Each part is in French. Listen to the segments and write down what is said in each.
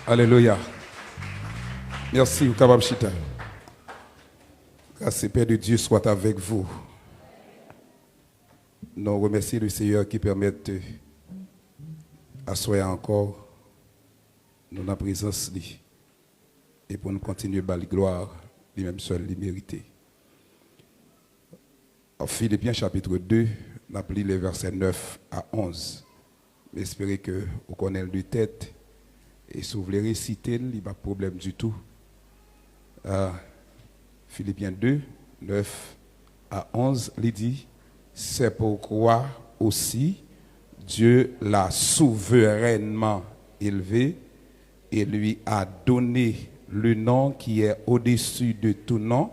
Alléluia. Merci, Ukabab Chita. Grâce et paix de Dieu soit avec vous. Nous remercions le Seigneur qui permet de asseoir encore nous dans la présence de lui. Et pour nous continuer à la gloire, lui-même seul, lui mérité. En Philippiens chapitre 2, on a pris les versets 9 à 11. J'espère que vous connaissez de tête. Et si vous voulez réciter, il n'y a pas de problème du tout. Philippiens 2, 9 à 11, il dit, c'est pourquoi aussi Dieu l'a souverainement élevé et lui a donné le nom qui est au-dessus de tout nom,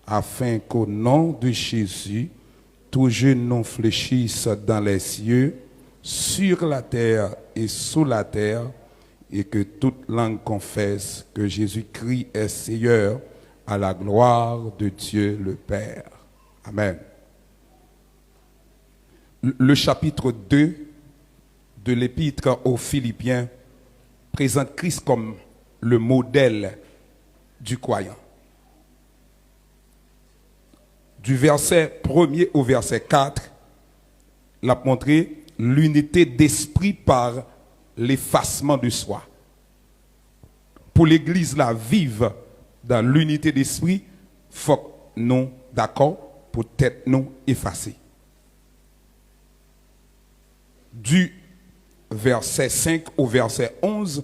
afin qu'au nom de Jésus, tout genou fléchisse dans les cieux, sur la terre et sous la terre, et que toute langue confesse que Jésus-Christ est Seigneur, à la gloire de Dieu le Père. Amen. Le chapitre 2 de l'épître aux Philippiens présente Christ comme le modèle du croyant. Du verset 1er au verset 4, il a montré l'unité d'esprit par l'effacement de soi. Pour l'Église la vive dans l'unité d'esprit, il faut que nous d'accord pour être nous effacés. Du verset 5 au verset 11,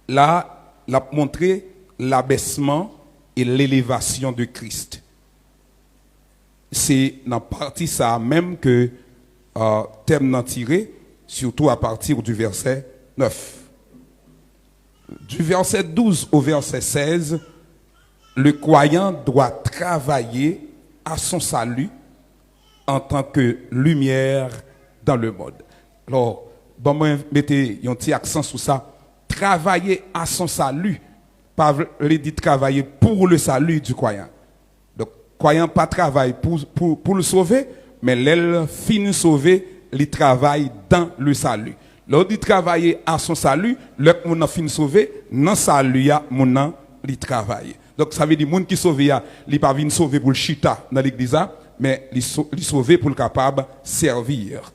là, il a montré l'abaissement et l'élévation de Christ. C'est dans la partie ça même que thème n'en tiré, surtout à partir du verset 9. Du verset 12 au verset 16, le croyant doit travailler à son salut en tant que lumière dans le monde. Alors, bon, moi, mettez un petit accent sur ça. Travailler à son salut, pas le dit travailler pour le salut du croyant. Donc, croyant pas travaille pour le sauver, mais l'elle finit sauver, il travaille dans le salut. L'autre dit travailler à son salut, l'autre moun fin sauvé, dans salut ya moun li travaille. Donc ça veut dire moun qui sauvé ya, li pas vinn sauver pour le chita dans l'église mais li sauvé pour le capable servir.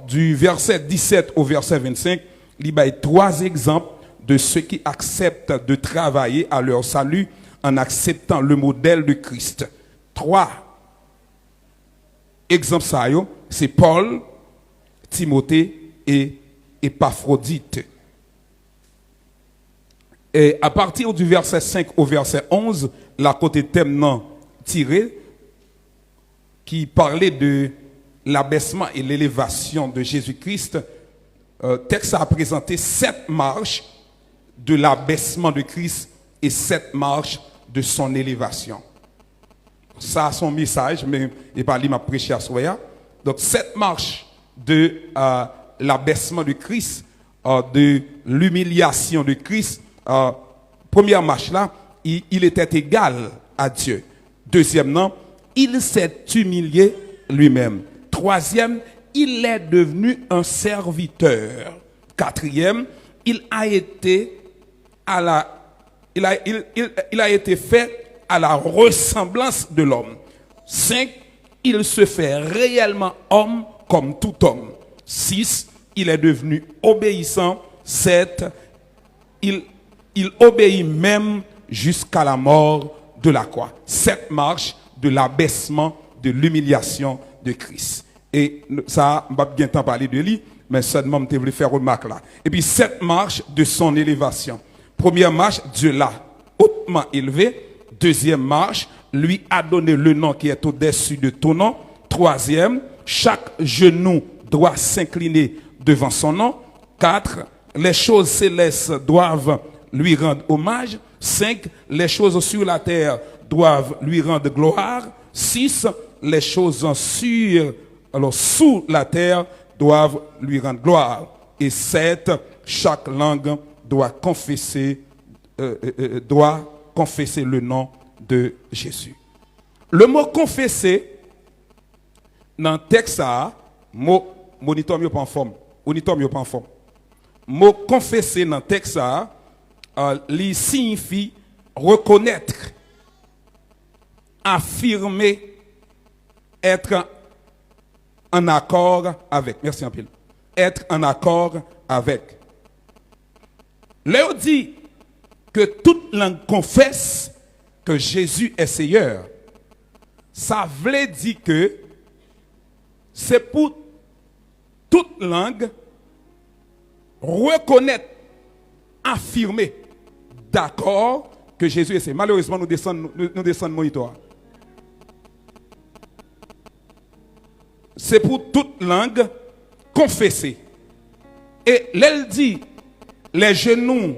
Du verset 17 au verset 25, il y a 3 exemples de ceux qui acceptent de travailler à leur salut en acceptant le modèle de Christ. 3 exemples ça yo, c'est Paul, Timothée et Épaphrodite. Et à partir du verset 5 au verset 11, la côté thème non tiré, qui parlait de l'abaissement et l'élévation de Jésus-Christ, texte a présenté 7 marches de l'abaissement de Christ et 7 marches de son élévation. Ça a son message, mais il pas lui m'a prêché à Soya. Donc 7 marches de l'abaissement de Christ, de l'humiliation de Christ. Première marche là, il était égal à Dieu. Deuxièmement, il s'est humilié lui-même. Troisième, il est devenu un serviteur. Quatrième, il a été fait à la ressemblance de l'homme. 5, il se fait réellement homme comme tout homme. 6, il est devenu obéissant. 7, il obéit même jusqu'à la mort de la croix. 7 marches de l'abaissement, de l'humiliation de Christ. Et ça, je ne vais pas bien temps parler de lui, mais seulement je voulais faire remarque là. Et puis 7 marches de son élévation. Première marche, Dieu l'a hautement élevé. Deuxième marche, lui a donné le nom qui est au-dessus de tout nom. Troisième, chaque genou doit s'incliner devant son nom. 4, les choses célestes doivent lui rendre hommage. 5, les choses sur la terre doivent lui rendre gloire. 6, les choses sous la terre doivent lui rendre gloire. Et 7, chaque langue doit confesser le nom de Jésus. Le mot confesser, dans le texte, monitor mieux pas en forme. mot confesser dans le texte, il signifie reconnaître, affirmer, être en accord avec. Merci un peu. Être en accord avec. Léo dit que toute langue confesse que Jésus est Seigneur. Ça veut dire que c'est pour toute langue reconnaître, affirmer, d'accord, que Jésus est Seigneur. Malheureusement, nous descendons moniteur. C'est pour toute langue confesser. Et l'elle dit, les genoux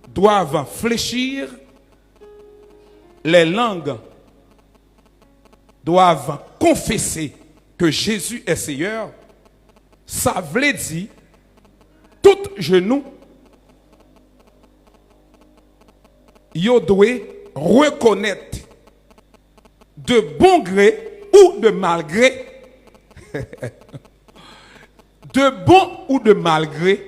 doivent fléchir, les langues doivent confesser que Jésus est Seigneur. Ça veut dire, tout genou, yo doit reconnaître de bon gré ou de mal gré, de bon ou de mal gré,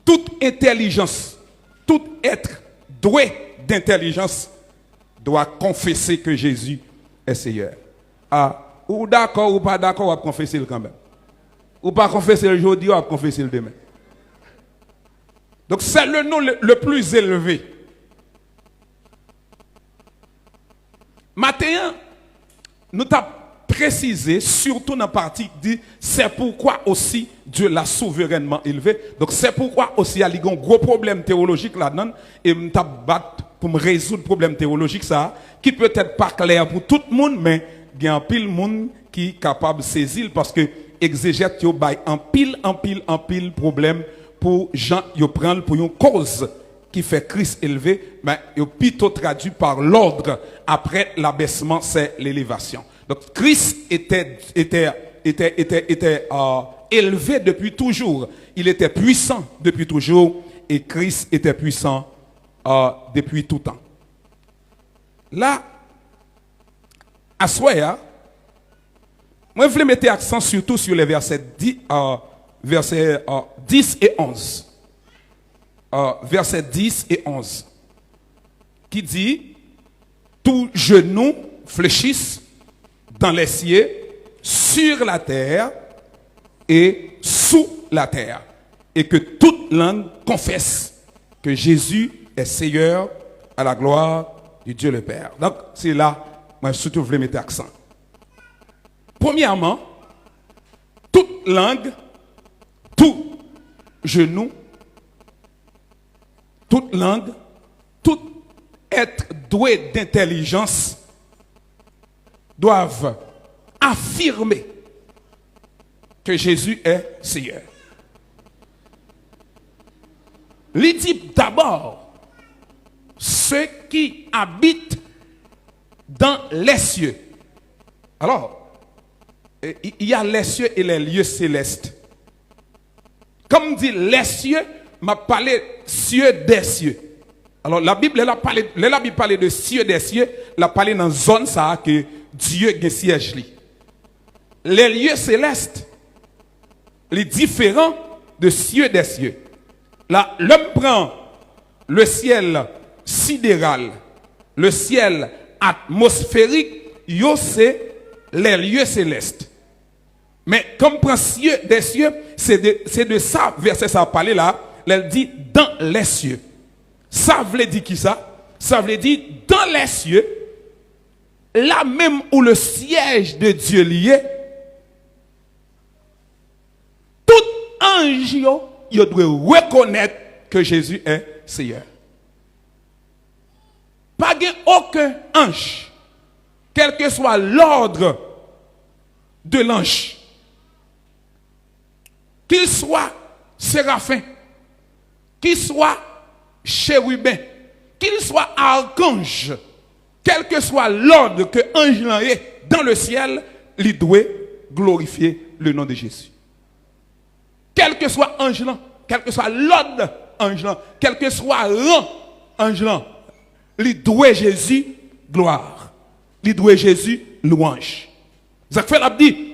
toute intelligence, tout être doué d'intelligence doit confesser que Jésus est Seigneur. Ah, ou d'accord ou pas d'accord, on va confesser le quand même. Ou pas confesser le aujourd'hui, on va confesser le demain. Donc c'est le nom le plus élevé. Maintenant, nous t'avons précisé, surtout dans la partie qui dit, c'est pourquoi aussi Dieu l'a souverainement élevé. Donc c'est pourquoi aussi il y a un gros problème théologique là-dedans. Et nous t'avons battu pour me résoudre le problème théologique, ça, qui peut être pas clair pour tout le monde, mais il y a un pile monde qui est capable de saisir parce que exégète yo bay en pile problème pour gens yo prendre pour une cause qui fait Christ élevé, mais yo plutôt traduit par l'ordre. Après l'abaissement, c'est l'élévation. Donc Christ était élevé depuis toujours. Il était puissant depuis toujours et Christ était puissant depuis tout temps. Là, à Soya, moi je voulais mettre accent surtout sur les versets 10 et 11. Versets 10 et 11. Qui dit, tout genou fléchisse dans les cieux, sur la terre et sous la terre. Et que toute langue confesse que Jésus est Seigneur à la gloire du Dieu le Père. Donc, c'est là, moi, surtout, je voulais mettre accent. Premièrement, toute langue, tout genou, toute langue, tout être doué d'intelligence doivent affirmer que Jésus est Seigneur. Il dit d'abord, ceux qui habitent dans les cieux. Alors, il y a les cieux et les lieux célestes. Comme dit les cieux, m'a parlé cieux des cieux. Alors la Bible, elle a parlé de cieux des cieux, elle a parlé dans une zone ça que Dieu a siège. Les lieux célestes, les différents de cieux des cieux. Là, l'homme prend le ciel sidéral, le ciel atmosphérique, yo c'est les lieux célestes. Mais comme prend cieux des cieux, c'est de ça, verset ça a parlé là, elle dit dans les cieux. Ça veut dire qui ça? Ça veut dire dans les cieux, là même où le siège de Dieu lié, tout ange il doit reconnaître que Jésus est Seigneur. Pas aucun ange, quel que soit l'ordre de l'ange, qu'il soit séraphin, qu'il soit chérubin, qu'il soit archange, quel que soit l'ordre que ange est dans le ciel, il doit glorifier le nom de Jésus. Quel que soit ange, quel que soit l'ordre ange, quel que soit rang ange, il doit Jésus gloire, il doit Jésus louange. Ça fait, il a dit,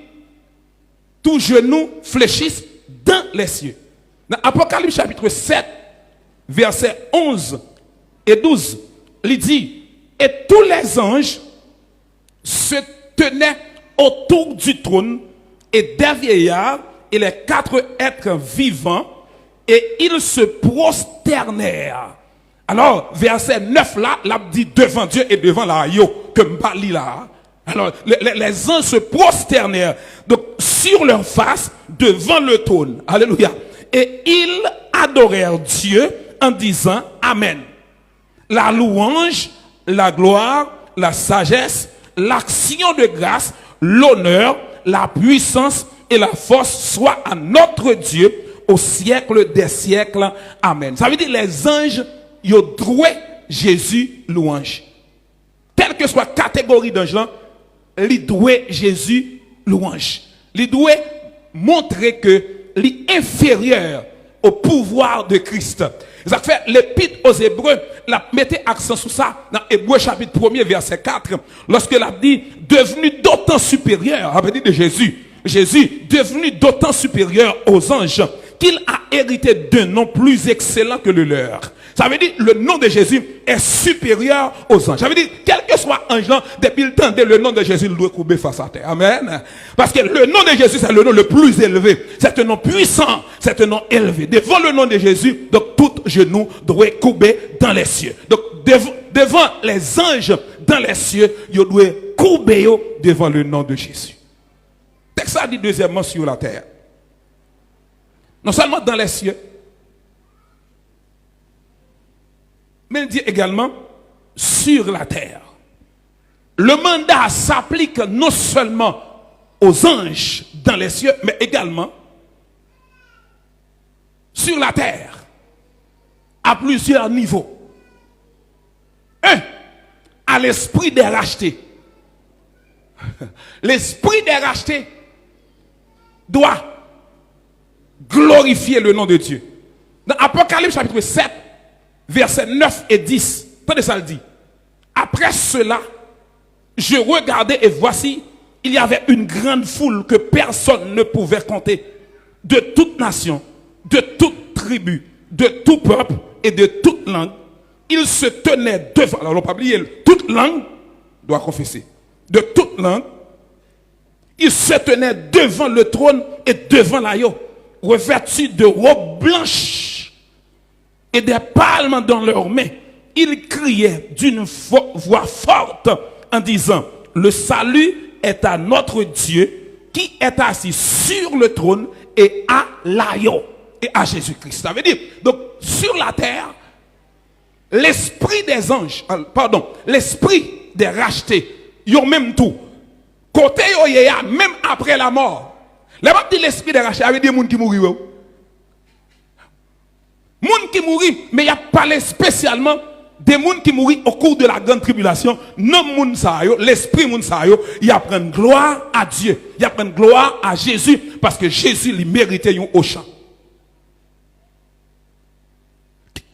tout genou fléchisse dans les cieux. Dans Apocalypse chapitre 7, versets 11 et 12, il dit, et tous les anges se tenaient autour du trône et des vieillards et les 4 êtres vivants, et ils se prosternèrent. Alors, verset 9 là, l'a dit devant Dieu et devant la yo, que m'bali là. Alors, les anges se prosternèrent donc, sur leur face devant le trône. Alléluia. Et ils adorèrent Dieu en disant Amen. La louange, la gloire, la sagesse, l'action de grâce, l'honneur, la puissance et la force soient à notre Dieu au siècle des siècles. Amen. Ça veut dire les anges, ils ont doué Jésus louange. Quelle que soit la catégorie d'anges là, ils doué Jésus louange. Ils doué montrer que les inférieur au pouvoir de Christ. Ça fait l'épître aux Hébreux, la mettez accent sur ça dans Hébreux chapitre 1er verset 4, lorsque l'a dit devenu d'autant supérieur, à partir de Jésus. Jésus devenu d'autant supérieur aux anges qu'il a hérité d'un nom plus excellent que le leur. Ça veut dire le nom de Jésus est supérieur aux anges. Ça veut dire quel que soit ange là, depuis le temps de le nom de Jésus, il doit couper face à terre. Amen. Parce que le nom de Jésus c'est le nom le plus élevé. C'est un nom puissant, c'est un nom élevé. Devant le nom de Jésus, donc tout genou doit couper dans les cieux. Donc devant les anges dans les cieux, il doit couper devant le nom de Jésus. Texte ça dit deuxièmement sur la terre. Non seulement dans les cieux, mais il dit également sur la terre. Le mandat s'applique non seulement aux anges dans les cieux, mais également sur la terre, à plusieurs niveaux. Un, à l'esprit des rachetés. L'esprit des rachetés doit glorifier le nom de Dieu. Dans Apocalypse chapitre 7, versets 9 et 10, attendez ça le dit. Après cela, je regardais et voici, il y avait une grande foule que personne ne pouvait compter, de toute nation, de toute tribu, de tout peuple et de toute langue. Ils se tenaient devant, alors on n'a pas oublié, toute langue doit confesser, de toute langue, ils se tenaient devant le trône et devant l'agneau, revêtus de robes blanches et des palmes dans leurs mains. Ils criaient d'une voix forte en disant, le salut est à notre Dieu qui est assis sur le trône et à l'agneau et à Jésus-Christ. Ça veut dire, donc sur la terre, l'esprit des anges, l'esprit des rachetés, ils ont même tout. Côté yo même après la mort. L'esprit des rachetés avait des gens qui mourent. Moun qui mourent, mais il y a parlé spécialement des gens qui mourent au cours de la grande tribulation. Non moun sa yo, l'esprit moun sa yo, il apprend gloire à Dieu, il apprend gloire à Jésus parce que Jésus lui méritait yon au champ.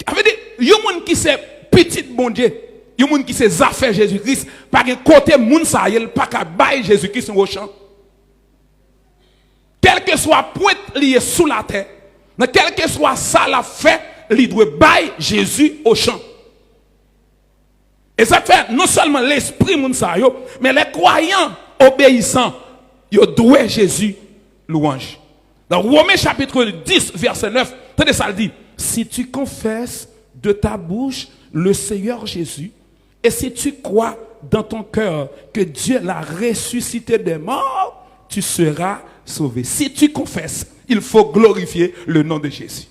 Avait dit, yon moun qui c'est petit bon Dieu, yon moun qui c'est affaire Jésus-Christ, par un côté moun sa yo, pas qu'à bailler Jésus-Christ au champ. Quel que soit point lié sous la terre, quel que soit ça la fait, il doit bailler Jésus au champ. Et ça fait non seulement l'esprit mounsayo, mais les croyants obéissants, ils doivent Jésus louange. Dans Romains chapitre 10, verset 9, tenez ça le dit, si tu confesses de ta bouche le Seigneur Jésus, et si tu crois dans ton cœur que Dieu l'a ressuscité des morts, tu seras sauvé. Si tu confesses, il faut glorifier le nom de Jésus.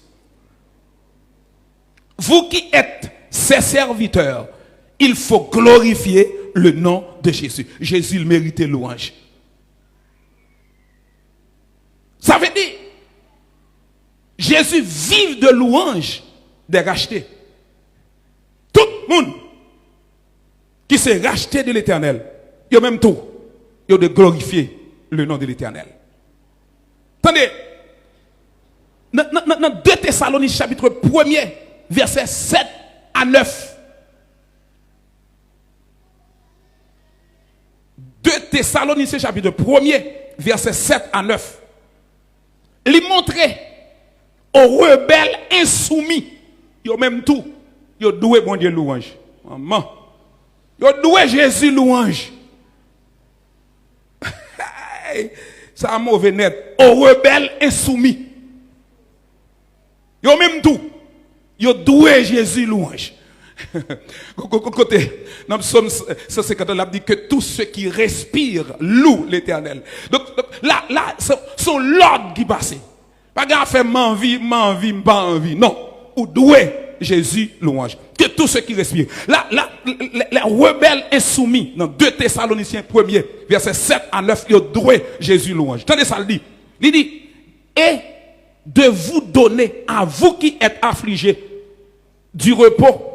Vous qui êtes ses serviteurs, il faut glorifier le nom de Jésus. Jésus il méritait louange. Ça veut dire, Jésus vive de louange des rachetés. Tout le monde qui s'est racheté de l'Éternel, il y a même tout, il y a de glorifier le nom de l'Éternel. Attendez, dans 2 Thessaloniciens chapitre 1er, versets 7 à 9. 2 Thessaloniciens chapitre 1er, verset 7 à 9. Il montrait aux rebelles insoumis, yo même tout, yo doué bon Dieu louange. Maman, yo doué Jésus louange. Ça a mauvais net. Aux rebelles insoumis. Yo même tout, yo doué Jésus louange. Côté, dans Psaume 150, on a dit que tous ceux qui respirent louent l'Éternel. Donc là, c'est l'ordre qui passe. Pas qu'à faire m'envie, pas envie. Non, ou doué Jésus louange. Que tous ceux qui respirent. Là, les rebelles insoumis, dans 2 Thessaloniciens 1er, verset 7 à 9, ils ont doué Jésus louange. Attendez ça, le dit. Il dit, et de vous donner à vous qui êtes affligés du repos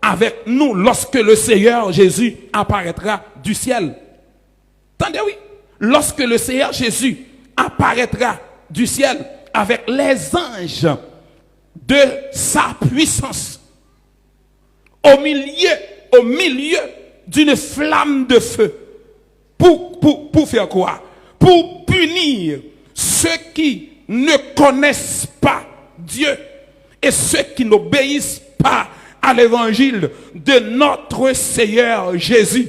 avec nous lorsque le Seigneur Jésus apparaîtra du ciel. Attendez, oui. Lorsque le Seigneur Jésus apparaîtra du ciel avec les anges de sa puissance au milieu d'une flamme de feu. Pour faire quoi? Pour punir ceux qui ne connaissent pas Dieu et ceux qui n'obéissent pas à l'évangile de notre Seigneur Jésus.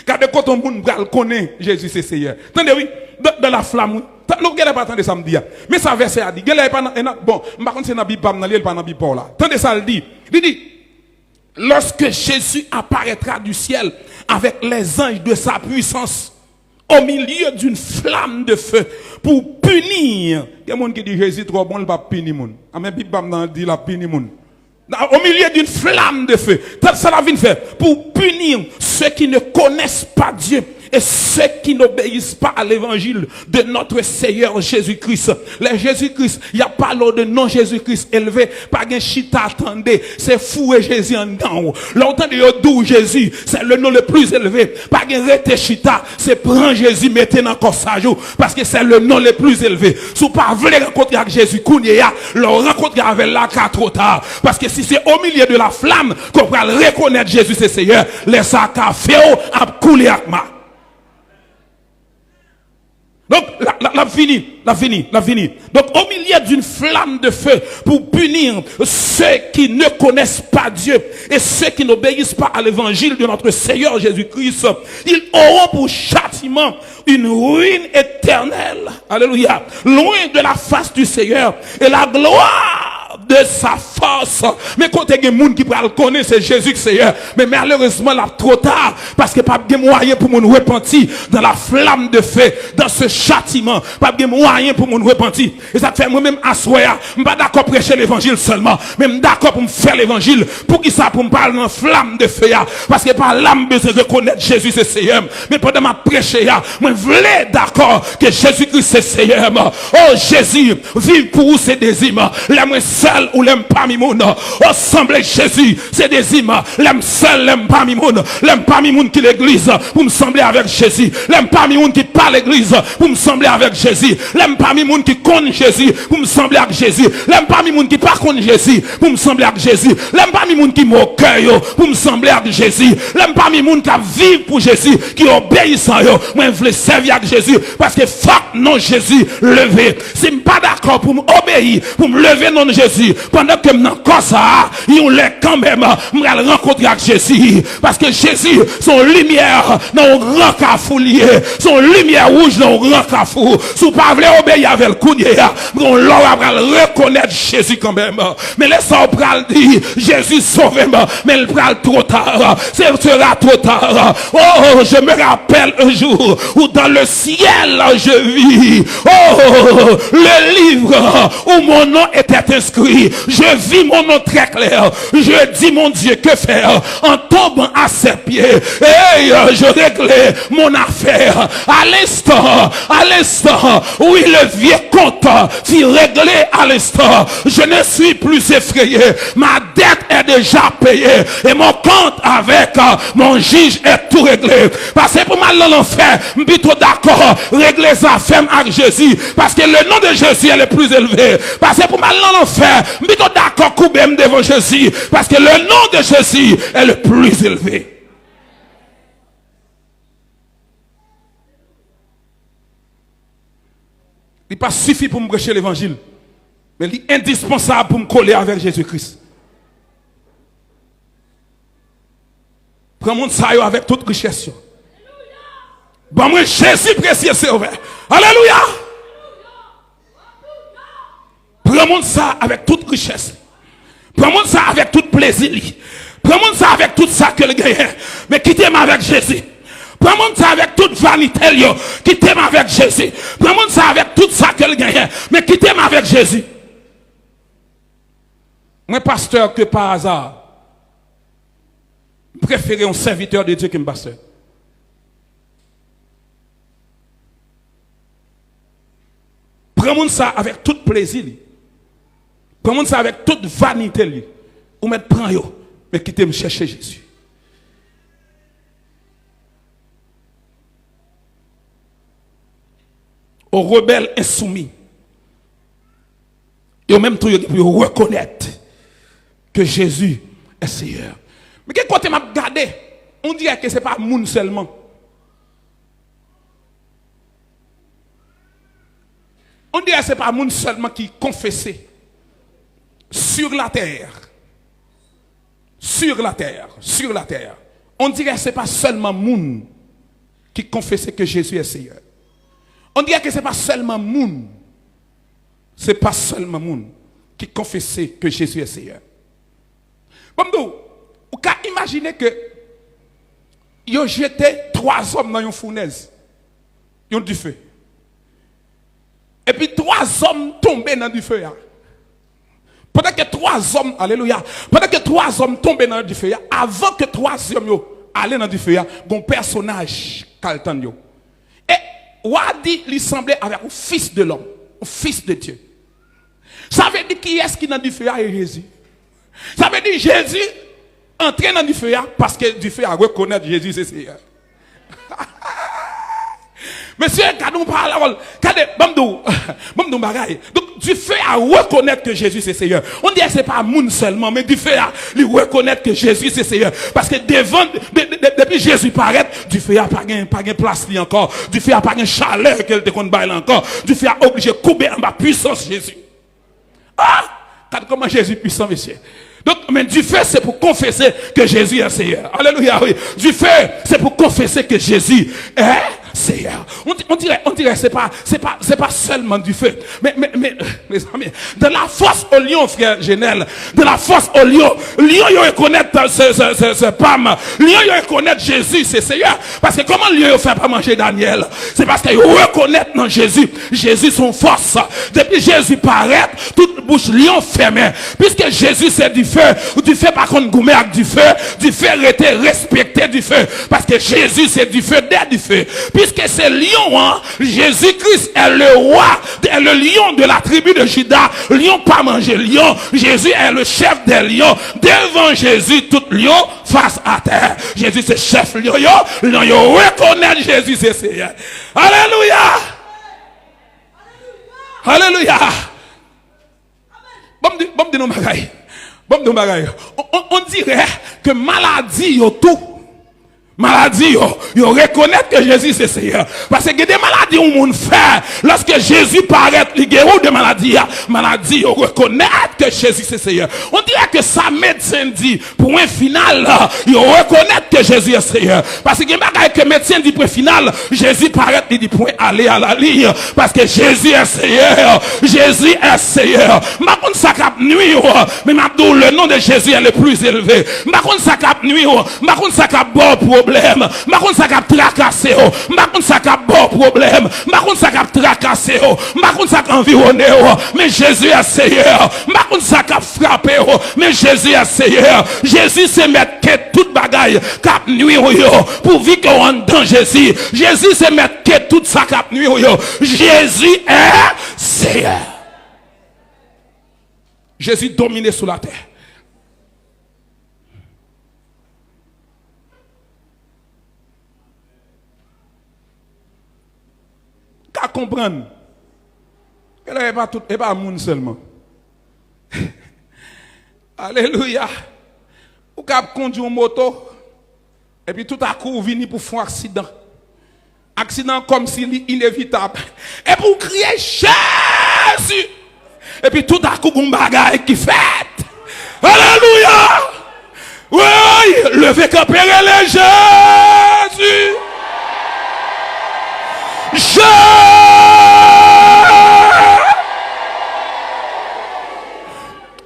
Car de quand on connaît Jésus c'est Seigneur. Attendez, oui, dans la flamme, nous ne pas attendre samedi. Mais ça verset a dit, bon, par contre c'est dans la Bible, pas dans la Bible là. Attendez ça, il dit, lorsque Jésus apparaîtra du ciel avec les anges de sa puissance, au milieu d'une flamme de feu, pour punir. Il y a des gens qui disent Jésus trop bon, il ne va pas punir. Mais la Bible dit la punir. Au milieu d'une flamme de feu. Ça la vient faire pour punir ceux qui ne connaissent pas Dieu et ceux qui n'obéissent pas à l'évangile de notre Seigneur Jésus-Christ. Le Jésus-Christ, il n'y a pas l'ordre de non Jésus-Christ élevé, pas de chita attendez, c'est fou et Jésus en dedans. L'entend de d'où Jésus, c'est le nom le plus élevé, pas de rete chita, c'est prendre Jésus, mettez dans corsage, parce que c'est le nom le plus élevé. Si vous pas voulez rencontrer avec Jésus, le rencontrer avec la trop tard, parce que si c'est au milieu de la flamme qu'on va reconnaître Jésus c'est Seigneur, les sacs à feu à couler avec moi. Donc, la fini. Donc, au milieu d'une flamme de feu, pour punir ceux qui ne connaissent pas Dieu et ceux qui n'obéissent pas à l'évangile de notre Seigneur Jésus-Christ, ils auront pour châtiment une ruine éternelle. Alléluia. Loin de la face du Seigneur et la gloire de sa force. Mais quand il y a des gens qui connaissent c'est Jésus Seigneur, mais malheureusement là trop tard, parce que pas de moyen pour nous repentir dans la flamme de feu, dans ce châtiment, pas de moyen pour nous repentir. Et ça fait moi-même assoya, je suis pas d'accord pour prêcher l'évangile seulement, mais je suis d'accord pour me faire l'évangile, pour qui ça pour me parler dans la flamme de feu, parce que par l'âme besoin de reconnaître Jésus c'est Seigneur, mais pendant ma prêcher, je voulais d'accord que Jésus-Christ c'est Seigneur. Oh Jésus, vive pour vous c'est des imes, les moins seul ou l'aime pas mi moun. Assemblée Jésus, c'est des imes. L'aime seul, l'aime pas mi moun. L'aime pas mi moun qui l'église pour me sembler avec Jésus. L'aime pas mi moun qui parle l'église pour me sembler avec Jésus. L'aime pas mi moun qui connaît Jésus pour me sembler avec Jésus. L'aime pas mi moun qui pas connaît Jésus pour me sembler avec Jésus. L'aime pas mi moun qui m'occueille pour me sembler avec Jésus. L'aime pas mi moun qui vivre pour Jésus, qui obéissant yo. Moi je veux servir avec Jésus parce que fuck non Jésus levé. Si je pas d'accord pour m'obéir, pour me lever non Jésus, pendant que je suis ça, il est quand même, je rencontrer avec Jésus. Parce que Jésus, son lumière, dans un grand cafou lié, son lumière rouge dans un grand cafou. Si vous ne pouvez pas obéir avec le coudier, on va reconnaître Jésus quand même. Mais laissez-moi dire, Jésus sauve-moi, mais il prend trop tard. Ce sera trop tard. Oh, je me rappelle un jour où dans le ciel je vis. Oh, le livre où mon nom était inscrit. Je vis mon nom très clair. Je dis mon Dieu que faire en tombant à ses pieds. Et je réglais mon affaire à l'instant. Oui, le vieux compte fut réglé à l'instant. Je ne suis plus effrayé. Ma dette est déjà payée et mon compte avec mon juge est tout réglé. Parce que pour mal dans l'enfer, je suis trop d'accord régler sa femme avec Jésus parce que le nom de Jésus est le plus élevé. Parce que pour mal dans l'enfer, je suis d'accord couper devant Jésus parce que le nom de Jésus est le plus élevé. n'est pas suffit pour me prêcher l'évangile, mais il est indispensable pour me coller avec Jésus-Christ. Prends mon ça avec toute richesse. Bon, moi, Jésus précieux, c'est ouvert. Alléluia. Prends ça avec toute richesse. Prends ça avec tout plaisir. Prends ça avec tout ça que le gagne. Mais quittez-moi avec Jésus. Prends ça avec toute vanité. Quittez-moi avec Jésus. Prends ça avec tout ça que le gagne. Mais quittez-moi avec Jésus. Moi, pasteur, que par hasard, je préfère un serviteur de Dieu que un pasteur. Prends ça avec tout plaisir. Prends ça avec toute vanité. Ou mettre prends yo, mais quittez me chercher Jésus. Aux rebelles insoumis. Et au même temps, il faut reconnaître que Jésus est Seigneur. Mais quel côté m'a regardé, on dirait que ce n'est pas moun seulement. On dirait que ce n'est pas moun seulement qui confessait sur la terre. Sur la terre. Sur la terre. On dirait que ce n'est pas seulement moun qui confessait que Jésus est Seigneur. On dirait que ce n'est pas seulement moun. Ce n'est pas seulement moun qui confessait que Jésus est Seigneur. Bon, vous pouvez imaginer que ils ont jeté 3 hommes dans une fournaise. Ils ont du feu. Et puis 3 hommes tombés dans du feu. Pendant que 3 hommes, alléluia, pendant que 3 hommes tombaient dans du feu, avant que 3 hommes allaient dans du feu, un personnage caltan yo. Et Wadi lui semblait avec un fils de l'homme, un fils de Dieu. Ça veut dire qui est-ce qui dans du feu est Jésus. Ça veut dire Jésus entrer dans du feu parce que du feu à reconnaître Jésus c'est Seigneur. Monsieur, quand nous parlons, bon bagaille. Donc, du fait à reconnaître que Jésus c'est Seigneur. On dit que ce n'est pas moun seulement, mais du fait à lui reconnaître que Jésus c'est Seigneur. Parce que depuis Jésus paraît, du fait à pas de place li encore. Du fait à pas de chaleur qu'elle te compte bailler encore. Du fait à obligé de couper en bas puissance Jésus. Ah! Comment Jésus puissant, monsieur? Donc, mais du fait, c'est pour confesser que Jésus est Seigneur. Alléluia, oui. Du fait, c'est pour confesser que Jésus est Seigneur. On dirait, c'est pas seulement du fait. Mais, mes amis, de la force au lion, frère Genel, de la force au lion, il reconnaît ce pam. Lion, il reconnaît Jésus, c'est Seigneur. Parce que comment lion, il fait pas manger Daniel? C'est parce qu'il reconnaît dans Jésus, son force. Depuis Jésus paraît, toute bouche lion fermée. Puisque Jésus, c'est du feu, du feu par contre gourmet avec du feu était respecté du feu. Parce que Jésus, c'est du feu, dès du feu. Puisque c'est lion, hein, Jésus-Christ est le roi, est le lion de la tribu de Juda. Lion pas manger lion. Jésus est le chef des lions. Devant Jésus, tout lion face à terre. Jésus c'est chef lion. Lion reconnaît Jésus c'est Seigneur. Alléluia. Alléluia. On dirait que maladie yo tout. Maladie yo reconnaître que Jésus c'est Seigneur. Parce que des maladies où monde fait lorsque Jésus paraît les guérir de maladie yo reconnaître que Jésus c'est Seigneur. On dirait que ça médecin dit pour un final yo reconnaître que Jésus est Seigneur. Parce que médecin dit pour un final Jésus paraît il dit point aller à la ligne parce que Jésus est Seigneur. Jésus est Seigneur. Ma contre ça cap nuit mais ma le nom de Jésus est le plus élevé. Ma contre ça cap nuit ma contre ça cap bon problème. Ma kon sa kap tracasser ma kon sa kap bon problème. Ma kon sa kap tracasser ma kon sa kap environner mais Jésus est Seigneur. Ma kon sa kap frapper mais Jésus est Seigneur. Jésus c'est mettre que toute bagaille cap nuit pour vivre qu'on dans Jésus. Jésus c'est mettre que toute ça cap nuit Jésus est Seigneur. Jésus dominé sur la terre. À comprendre qu'elle n'est pas tout, et pas monde seulement. Alléluia. Ou cap conduire une moto et puis tout à coup vini pour faire un accident. Accident comme si inévitable. Et pour crier Jésus. Et puis tout à coup, un bagaille qui fait. Alléluia. Oui, levez camper les Jésus.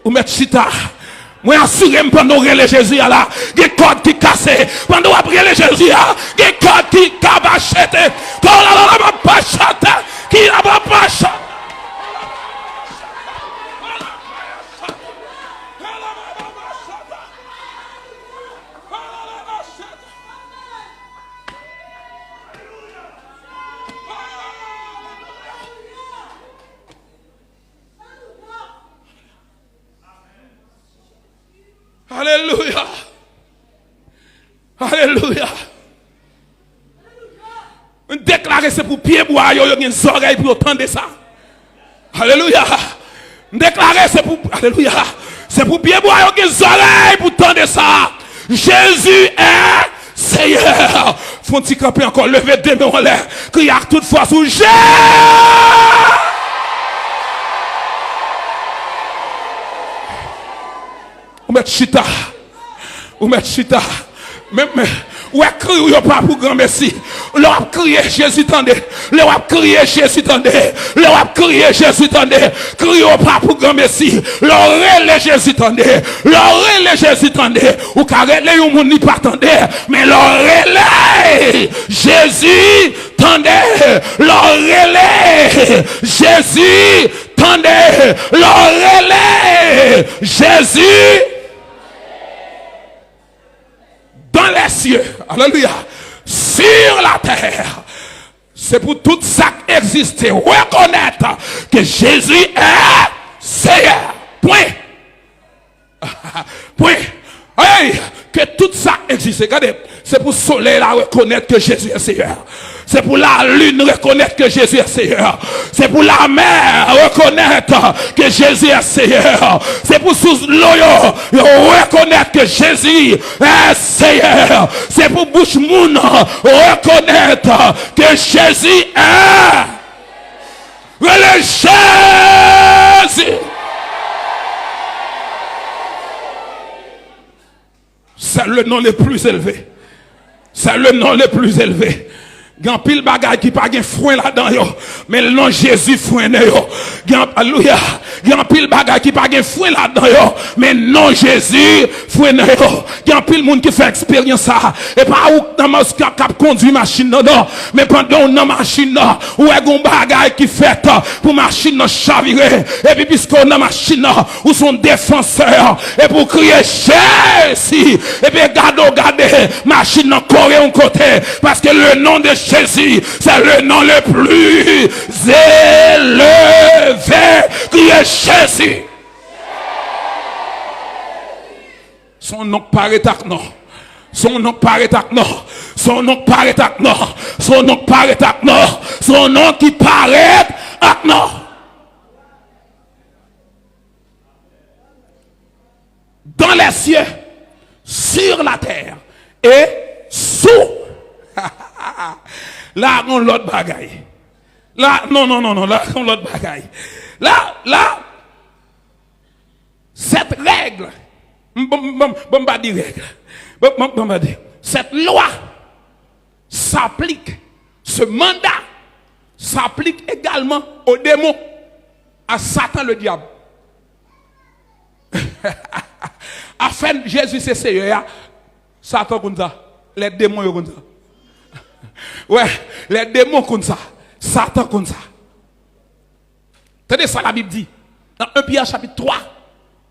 Ou mettre chita. Moi, assurez-moi pendant que les Jésus là, des cordes qui cassent. Pendant après les Jésus là, des cordes qui cabachette. Quand la va pas chate, qui la va pas chate. Alléluia. Alléluia. Déclarer c'est pour pied bois, il y a des oreilles pour entendre ça. Alléluia. Déclarer c'est pour alléluia. C'est pour pied bois, il y a des oreilles pour entendre ça. Jésus est Seigneur. Faut-il camper encore, lever deux mains en l'air, crier à toute fois sous Jésus. Ou mettre chita. Ou mettre chita. Même, ouais, crier pas pour grand merci. Leur a crié Jésus tendez. Leur a crié Jésus tendez. Leur a crié Jésus tendez. Crier pas pour grand merci. Leur relais Jésus tendez. Leur relais Jésus tendez. Ou carré les gens n'y pas tendez. Mais leur relais Jésus tendez. Leur relais Jésus tendez. Leur relais Jésus dans les cieux, alléluia, sur la terre. C'est pour tout ça qui existe, reconnaître que Jésus est Seigneur. Point. Point. Hey, que tout ça existe. Regardez, c'est pour le soleil là reconnaître que Jésus est Seigneur. C'est pour la lune reconnaître que Jésus est Seigneur. C'est pour la mer reconnaître que Jésus est Seigneur. C'est pour sous l'eau reconnaître que Jésus est Seigneur. C'est pour bouche moun reconnaître que Jésus est le Jésus. C'est le nom le plus élevé. C'est le nom le plus élevé. Gan pile bagay qui pas gen foin là-dedans yo, mais le nom Jésus foin yo. Alléluia. Gan pile bagay qui pas gen foin là-dedans yo, mais non Jésus foin yo. Gan pile monde qui fait expérience ça et pas ou dans ma cap conduit machine non, mais pendant dans machine là, ou est gon bagay qui fait pour machine chavirer et puis puisqu'on dans machine ou son défenseur et pour crier Jésus et puis regardez machine courir un côté parce que le nom de Jésus, c'est le nom le plus élevé qui est Jésus. Son nom paraît à non. Son nom paraît à non. Son nom paraît à non. Son nom paraît à non. Son nom qui paraît à non. Dans les cieux, sur la terre et sous. Là, on l'autre bagaille. Là, non, là, on l'autre bagaille. Là, cette règle, cette loi s'applique, ce mandat s'applique également aux démons, à Satan le diable. Afin Jésus c'est Seigneur, Satan comme ça, les démons comme ça. Ouais, les démons comme ça, Satan comme ça. Tenez ça, la Bible dit, dans 1 Pierre chapitre 3,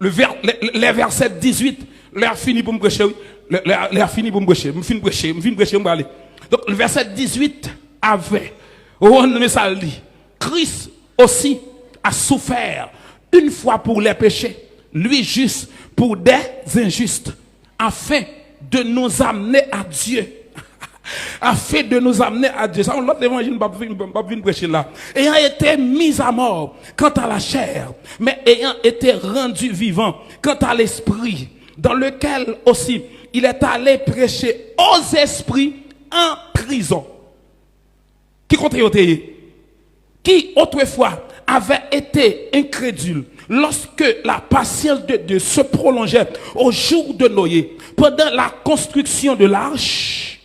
les versets 18, l'air fini pour me prêcher, l'air fini pour me prêcher, me fin prêcher, me aller. Donc le verset 18 avait, on ça dit, Christ aussi a souffert une fois pour les péchés, lui juste pour des injustes, afin de nous amener à Dieu. Afin de nous amener à Dieu. Ça, l'autre évangile, pas venir prêcher là. Ayant été mis à mort quant à la chair, mais ayant été rendu vivant quant à l'esprit, dans lequel aussi il est allé prêcher aux esprits en prison. Qui contre eux, qui autrefois avait été incrédule lorsque la patience de Dieu se prolongeait au jour de Noé, pendant la construction de l'arche,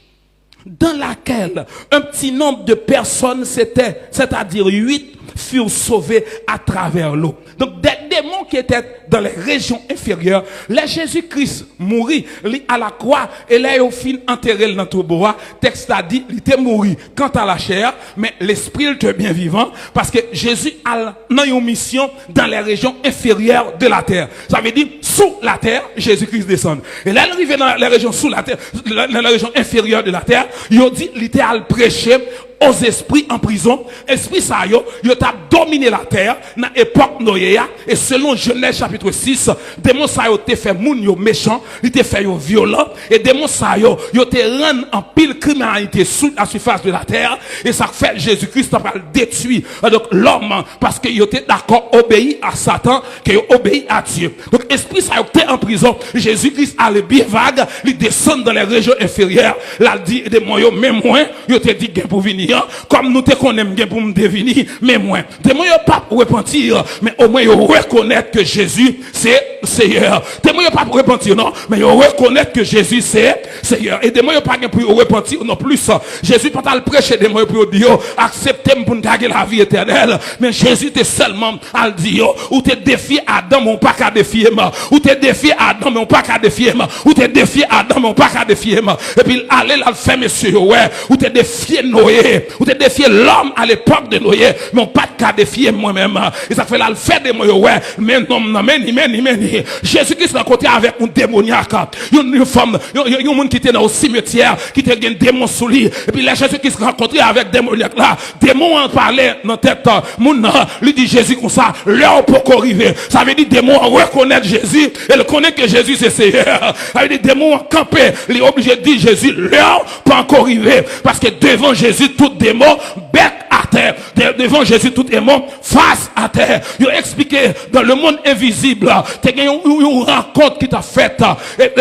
dans laquelle un petit nombre de personnes, c'est-à-dire 8, furent sauvés à travers l'eau. Donc des démons qui étaient dans les régions inférieures, là Jésus-Christ mourit à la croix et là au fin enterré dans le bois. Texte a dit il était mort quant à la chair, mais l'esprit il était bien vivant parce que Jésus a une mission dans les régions inférieures de la terre. Ça veut dire sous la terre, Jésus-Christ descend. Et là il arrive dans les régions sous la terre, dans les régions inférieures de la terre, il dit il était à le prêcher aux esprits en prison. Esprit ça yo t'a dominé la terre dans l'époque Noé et selon Genèse chapitre 6, démon ça yo te fait moun yo méchant, il te fait yo violent et démon ça yo te rend en pile criminalité sous la surface de la terre et ça fait Jésus-Christ va détruire donc l'homme parce que yo était d'accord obéi à Satan que yo obéi à Dieu. Donc esprit ça yo te en prison, Jésus-Christ a le bien vague, il descend dans les régions inférieures, là dit démon yo même moins, yo te dit gain pour venir comme nous te connaissons pour me devenir, mais moins. Témoin yo pas repentir, mais au moins yo reconnaître que Jésus c'est Seigneur. Témoin yo pas repentir non, mais yo reconnaître que Jésus c'est Seigneur. Et témoin yo pas pour repentir non plus. Jésus pas le prêcher des mots pour dire acceptez pour gagner la vie éternelle, mais Jésus te seulement al dire ou te défier Adam mon pas qu'à défier moi, ou te défier Adam mon pas qu'à défier moi, ou te défier Adam mon pas qu'à défier moi. Et puis aller là faire monsieur ouais, ou te défier Noé. Ou te défier l'homme à l'époque de Noé, mais on pas de cas défier moi-même. Et ça fait là le fait de moi, ouais, mais non, mais Jésus-Christ a côté avec un démoniaque. Une femme, un monde qui était dans le cimetière, qui était un démon sous lui. Et puis là, Jésus-Christ rencontré avec démoniaque là. Démon en parlait dans tête, mon lui dit Jésus comme ça, l'heure pour arriver. Ça veut dire démon reconnaître Jésus, et le connaît que Jésus c'est Seigneur. Ça veut dire démon camper, il est obligé de dire Jésus, l'heure pas encore arriver. Parce que devant Jésus, tout démon bec à terre. Devant Jésus, tout démon face à terre. Il a expliqué dans le monde invisible. Tu as une rencontre qui t'a faite.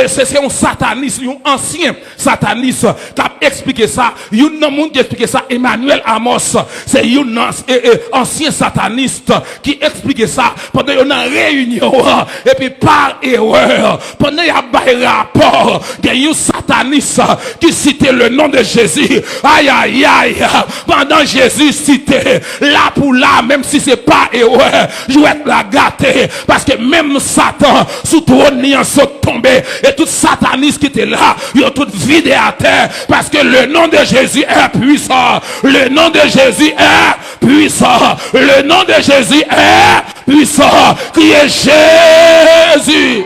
C'est un sataniste, un ancien sataniste qui a expliqué ça. Il y a un monde qui a expliqué ça. Emmanuel Amos, c'est un ancien sataniste qui expliquait ça pendant une réunion. Et puis par erreur, pendant qu'il y a un rapport, il y a un sataniste qui citait le nom de Jésus. Aïe, aïe, aïe. Pendant Jésus citait là pour là, même si c'est pas erreur, je vais la gâter. Parce que même Satan, sous trône, ils sont tombés. Et tout sataniste qui était là, ils ont tout vidé à terre. Parce que le nom de Jésus est puissant. Le nom de Jésus est puissant. Le nom de Jésus est puissant. Qui est Jésus.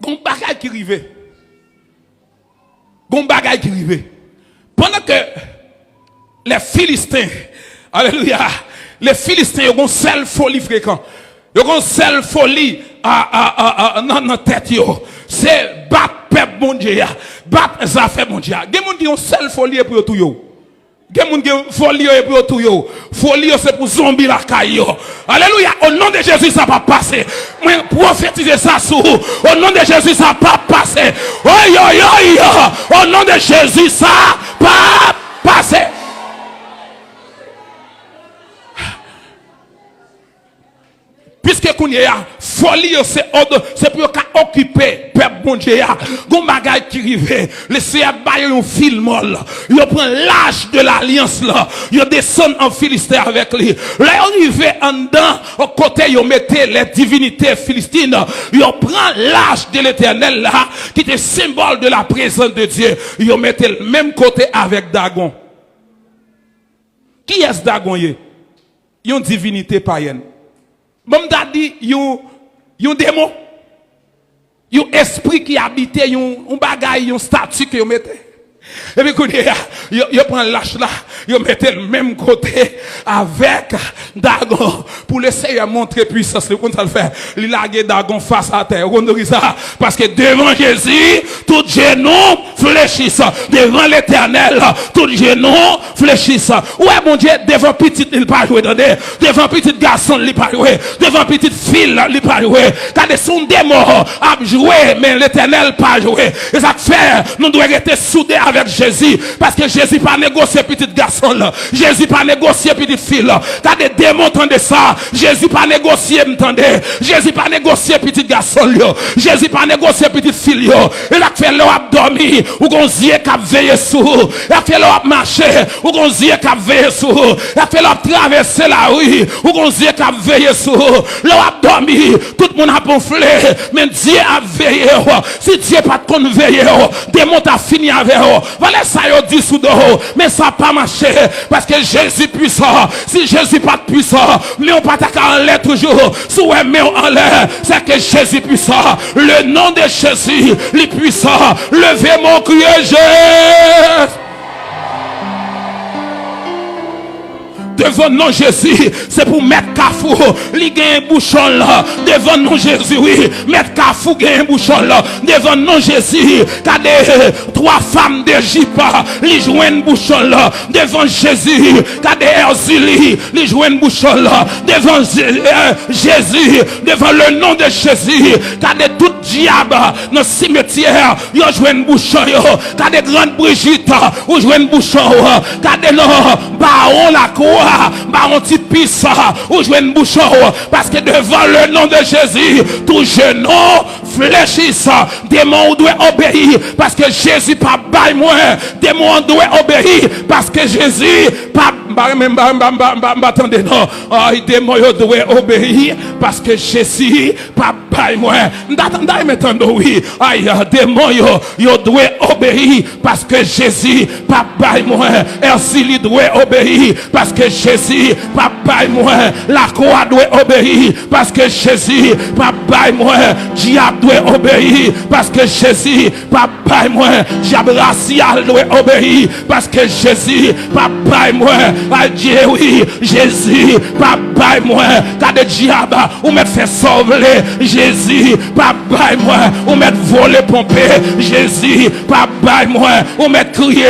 Gon bagay qui rive. Gon bagay qui rive. Pendant que les Philistins, alléluia, les Philistins ont une seule folie fréquente. Ils ont une seule folie dans la tête. C'est battre peuple mon Dieu. Battre les affaires mon Dieu. Il y a des gens qui ont une seule folie pour tout yo. Il y a des gens qui ont folie pour tout yo. Folie c'est pour zombie la caille. Alléluia. Au nom de Jésus ça va passer. Moi prophétiser ça sur vous. Au nom de Jésus ça va passer. Au nom de Jésus ça va passer. Puisque qu'on y a folie c'est pour occuper peuple bon Dieu. Gon bagay qui rive, laissez bailler un film là. Il prend l'âge de l'alliance là. Il descend en Philistin avec lui. Là il arrive en dedans au côté il mettait les divinités philistines. Il prend l'âge de l'Éternel là qui était symbole de la présence de Dieu. Il mettait le même côté avec Dagon. Qui est ce Dagon? Une divinité païenne. Bon, m'a dit, yon démon, yon esprit qui habitait, yon bagay, yon statue que yon mettait. Et puis, yon prend l'âge là, yon mettait le même côté avec Dagon pour laisser montrer puissance. Le compte ça le faire. Il lague Dagon face à terre. On dit ça. Parce que devant Jésus, tout genou fléchisse. Devant l'Éternel, tout genou fléchissent. Ouais, mon Dieu, devant petit, il pas jouer, devant petit garçon, il pas jouer, devant petite fille, il pas jouer. Quand son démon a joué, mais l'éternel pas joué. Et ça fait, nous devons rester soudés avec Jésus, parce que Jésus pas négocier petit garçon là. Jésus pas négocier petite fille là. Quand des démons entendent ça, Jésus pas négocier, m'entendez? Jésus pas négocier petit garçon là. Jésus pas négocier petite fille là. Et là, fait l'eau dormi, ou qu'on zie cap veiller sous. Il a fait l'eau marcher, ou qu'on zie cap veiller sous. Il a fait l'eau traverser la rue, ou qu'on zie cap veiller sous. L'eau a dormi, tout le monde a gonflé, mais Dieu a veillé. Si Dieu pas de compte veillé, démon a fini avec eux. Voilà ça, il dit sous dehors, mais ça n'a pas marché, parce que Jésus puissant. Si Jésus pas puissant, mais on pas en l'air toujours, sous un mais en l'air, c'est que Jésus puissant. Le nom de Jésus, les puissants, levez mon cri, Jésus. Devant nous Jésus, c'est pour mettre Carrefour, il y a un bouchon là. Devant nous Jésus, oui, mettre Carrefour, il y a un bouchon là. Devant nous Jésus, quand trois femmes d'Égypte, ils jouent un bouchon là. Devant Jésus, quand Erzuli, ils jouent un bouchon là. Devant Jésus, devant le nom de Jésus, quand tout diable dans le cimetière, ils jouent un bouchon. Quand des grandes Brigitte, ils jouent un bouchon. Quand des barons la cour, baron petite pisse, ou jouer une bouchon, parce que devant le nom de Jésus, tout genou fléchisse. Démon doit obéir, parce que Jésus pas bail moi. Démon doit obéir, parce que Jésus pas attendez non. Démon doit obéir, parce que Jésus pas bail moi. D'attendez maintenant oui. Aïe, démon yo doit obéir, parce que Jésus pas bail moi. Ercili doit obéir, parce que Jésus, papa et moi, la croix doit obéir, parce que Jésus, papa et moi, diable doit obéir, parce que Jésus, papa et moi, diable racial doit obéir, parce que Jésus, papa et moi, Dieu oui, Jésus, papa et moi, quand le diable, ou mettre fait sauver, Jésus, papa et moi, ou mettre voler pomper, Jésus, papa et moi, ou mettre crier,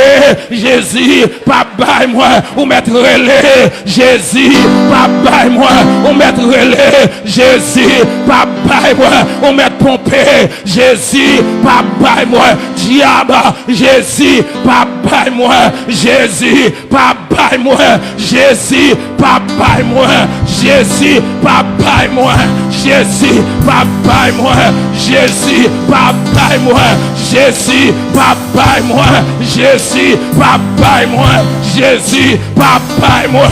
Jésus, papa et moi, ou mettre relais, Jésus, papa et moi, on met relais. Jésus, papa et moi, on met pomper. Jésus, papa et moi, diable. Jésus, papa et moi, Jésus, papa et moi, Jésus, papa et moi, Jésus, papa et moi, Jésus, papa et moi, Jésus, papa et moi, Jésus, papa et moi, Jésus, papa et moi, Jésus, papa et moi,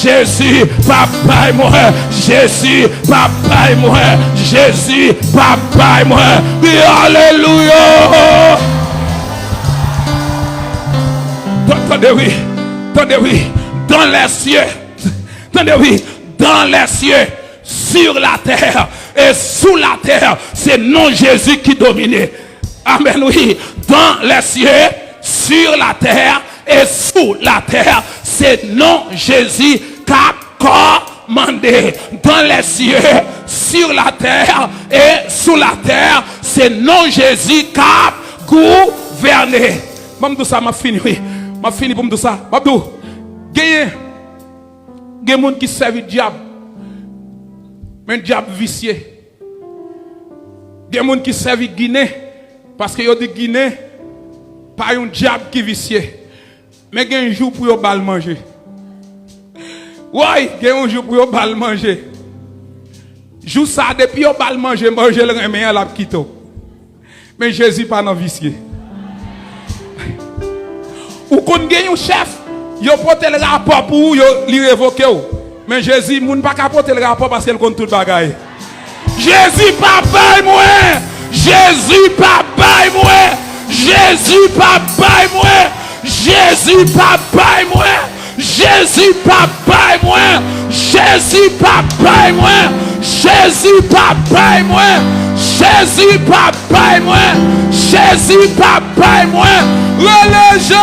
Jésus, papa et moi, Jésus, papa et moi, Jésus, papa et moi. Alléluia. Attendez oui, attendez oui, dans les cieux, attendez oui, dans les cieux, sur la terre et sous la terre, c'est non Jésus qui domine. Amen oui, dans les cieux, sur la terre et sous la terre, c'est non Jésus qui a commandé. Dans les cieux, sur la terre et sous la terre, c'est non Jésus qui a gouverné. Mamdou ça m'a fini oui. M'a fini pour me dire ça. Mamdou, gagne des gens qui servent le diable. Mais le diable vicieux. Des gens qui servent Guinée parce que yo dit Guinée pas un diable qui vicieux. Mais il y a un jour pour yo bal manger. Oui, il y a un jour pour yo bal manger. Jour ça depuis yo bal manger le remet à la quito. Mais Jésus pas non vicieux. Ou qu'on gagne un chef, yo porte le rapport pour yo li révoquer. Mais Jésus moun pas porter le rapport parce qu'il compte tout bagaille. Jésus papa et moi. Jésus papa et moi. Jésus papa et moi. Jésus papa et moi. Jésus papa et moi. Jésus papa et moi. Jésus papa et moi. Jésus papa et moi. Jésus papa et moi. Religieux.